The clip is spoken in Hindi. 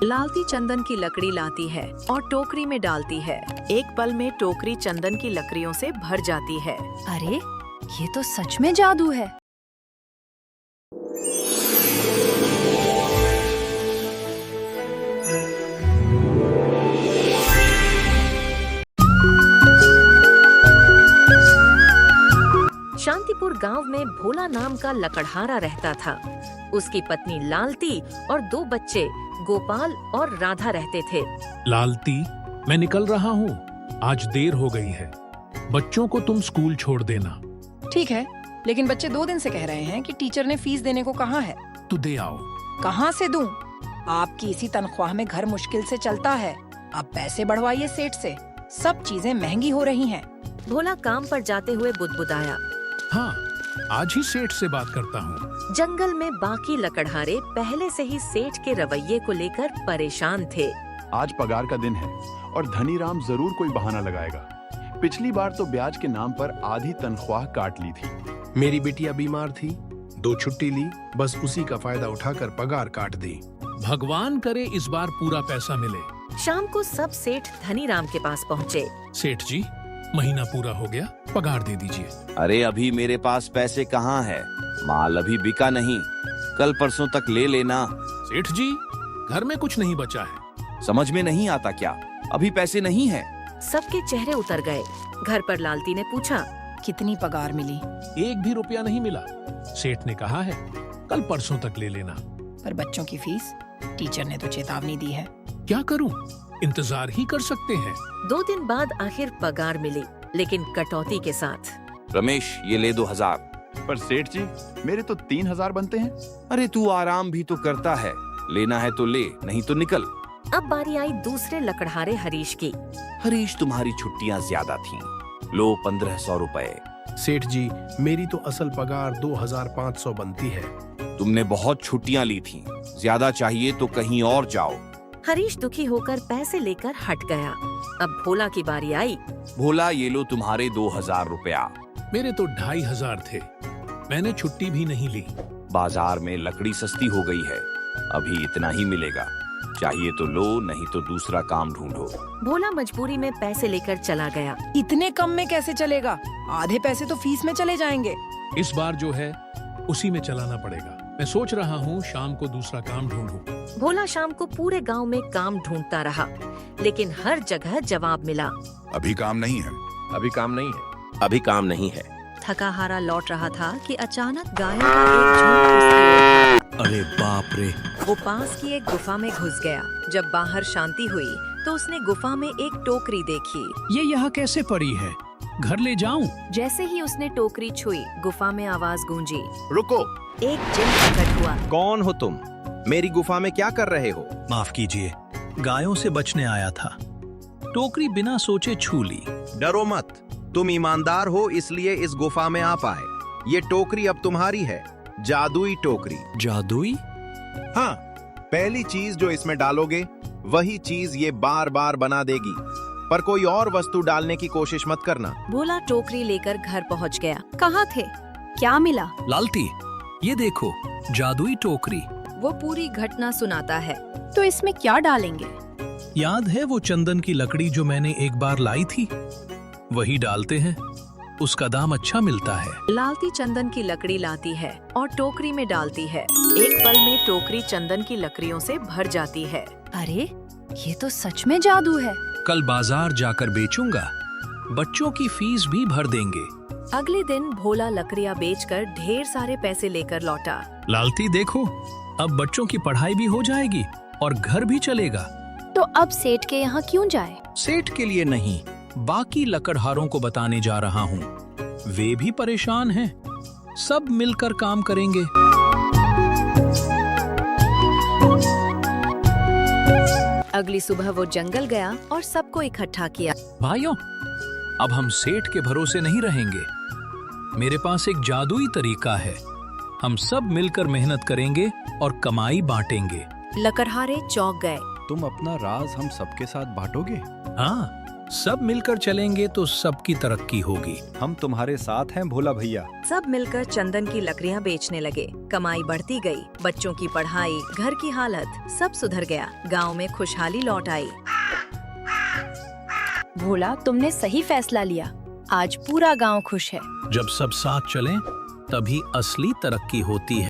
लालती चंदन की लकड़ी लाती है और टोकरी में डालती है। एक पल में टोकरी चंदन की लकड़ियों से भर जाती है। अरे ये तो सच में जादू है। शांतिपुर गांव में भोला नाम का लकड़हारा रहता था। उसकी पत्नी लालती और 2 बच्चे गोपाल और राधा रहते थे। लालती, मैं निकल रहा हूँ, आज देर हो गई है। बच्चों को तुम स्कूल छोड़ देना। ठीक है, लेकिन बच्चे 2 दिन से कह रहे हैं कि टीचर ने फीस देने को कहा है। तो दे आओ। कहाँ से दूं? आपकी इसी तनख्वाह में घर मुश्किल से चलता है। आप पैसे बढ़वाइए सेठ से, सब चीजें महंगी हो रही हैं। भोला काम पर जाते हुए बुदबुदाया। हाँ, आज ही सेठ से बात करता हूँ। जंगल में बाकी लकड़हारे पहले से ही सेठ के रवैये को लेकर परेशान थे। आज पगार का दिन है और धनीराम जरूर कोई बहाना लगाएगा। पिछली बार तो ब्याज के नाम पर आधी तनख्वाह काट ली थी। मेरी बिटिया बीमार थी, 2 छुट्टी ली, बस उसी का फायदा उठाकर पगार काट दी। भगवान करे इस बार पूरा पैसा मिले। शाम को सब सेठ धनीराम के पास पहुँचे। सेठ जी, महीना पूरा हो गया, पगार दे दीजिए। अरे अभी मेरे पास पैसे कहाँ है, माल अभी बिका नहीं, कल परसों तक ले लेना। सेठ जी, घर में कुछ नहीं बचा है। समझ में नहीं आता क्या, अभी पैसे नहीं है। सबके चेहरे उतर गए। घर पर लालती ने पूछा, कितनी पगार मिली? 1 भी रुपया नहीं मिला। सेठ ने कहा है कल परसों तक ले लेना। पर बच्चों की फीस? टीचर ने तो चेतावनी दी है। क्या करूं, इंतजार ही कर सकते हैं। 2 दिन बाद आखिर पगार मिली, लेकिन कटौती के साथ। रमेश, ये ले 2000। पर सेठ जी, मेरे तो 3000 बनते हैं। अरे तू आराम भी तो करता है, लेना है तो ले, नहीं तो निकल। अब बारी आई दूसरे लकड़हारे हरीश की। हरीश, तुम्हारी छुट्टियाँ ज्यादा थीं, लो 1500 रुपए। सेठ जी, मेरी तो असल पगार 2500 बनती है। तुमने बहुत छुट्टियाँ ली थीं, ज्यादा चाहिए तो कहीं और जाओ। हरीश दुखी होकर पैसे लेकर हट गया। अब भोला की बारी आई। भोला, ये लो तुम्हारे 2000 रुपया। मेरे तो 2500 थे, मैंने छुट्टी भी नहीं ली। बाजार में लकड़ी सस्ती हो गई है, अभी इतना ही मिलेगा, चाहिए तो लो, नहीं तो दूसरा काम ढूंढो। भोला मजबूरी में पैसे लेकर चला गया। इतने कम में कैसे चलेगा? आधे पैसे तो फीस में चले जाएंगे। इस बार जो है उसी में चलाना पड़ेगा। मैं सोच रहा हूँ शाम को दूसरा काम ढूंढूं। भोला शाम को पूरे गांव में काम ढूंढता रहा, लेकिन हर जगह जवाब मिला, अभी काम नहीं है। अभी काम नहीं है। अभी काम नहीं है। थका हारा लौट रहा था कि अचानक गायों का एक झुंड उसकी ओर भागा। अरे बाप रे! वो पास की एक गुफा में घुस गया। जब बाहर शांति हुई तो उसने गुफा में एक टोकरी देखी। ये यहाँ कैसे पड़ी है, घर ले जाऊं? जैसे ही उसने टोकरी छुई, गुफा में आवाज गूंजी। रुको! एक जिन प्रकट हुआ। कौन हो तुम? मेरी गुफा में क्या कर रहे हो? माफ कीजिए, गायों से बचने आया था। टोकरी बिना सोचे छू ली। डरो मत, तुम ईमानदार हो इसलिए इस गुफा में आ पाए। ये टोकरी अब तुम्हारी है, जादुई टोकरी। जादुई? हाँ, पहली चीज जो इसमें डालोगे वही चीज ये बार बार बना देगी, पर कोई और वस्तु डालने की कोशिश मत करना। भोला टोकरी लेकर घर पहुंच गया। कहाँ थे? क्या मिला? लालती, ये देखो, जादुई टोकरी। वो पूरी घटना सुनाता है। तो इसमें क्या डालेंगे? याद है वो चंदन की लकड़ी जो मैंने एक बार लाई थी? वही डालते हैं, उसका दाम अच्छा मिलता है। लालती चंदन की लकड़ी लाती है और टोकरी में डालती है। एक पल में टोकरी चंदन की लकड़ियों से भर जाती है। अरे ये तो सच में जादू है। कल बाजार जाकर बेचूंगा, बच्चों की फीस भी भर देंगे। अगले दिन भोला लकड़ियां बेचकर ढेर सारे पैसे लेकर लौटा। लालती देखो, अब बच्चों की पढ़ाई भी हो जाएगी और घर भी चलेगा। तो अब सेठ के यहाँ क्यों जाए? सेठ के लिए नहीं, बाकी लकड़हारों को बताने जा रहा हूँ। वे भी परेशान हैं, सब मिलकर काम करेंगे। अगली सुबह वो जंगल गया और सबको इकट्ठा किया। भाइयों, अब हम सेठ के भरोसे नहीं रहेंगे। मेरे पास एक जादुई तरीका है, हम सब मिलकर मेहनत करेंगे और कमाई बांटेंगे। लकड़हारे चौंक गए। तुम अपना राज हम सबके साथ बांटोगे? हाँ, सब मिलकर चलेंगे तो सबकी तरक्की होगी। हम तुम्हारे साथ हैं भोला भैया। सब मिलकर चंदन की लकड़ियां बेचने लगे। कमाई बढ़ती गई। बच्चों की पढ़ाई, घर की हालत सब सुधर गया। गांव में खुशहाली लौट आई। भोला, तुमने सही फैसला लिया। आज पूरा गांव खुश है। जब सब साथ चलें तभी असली तरक्की होती है।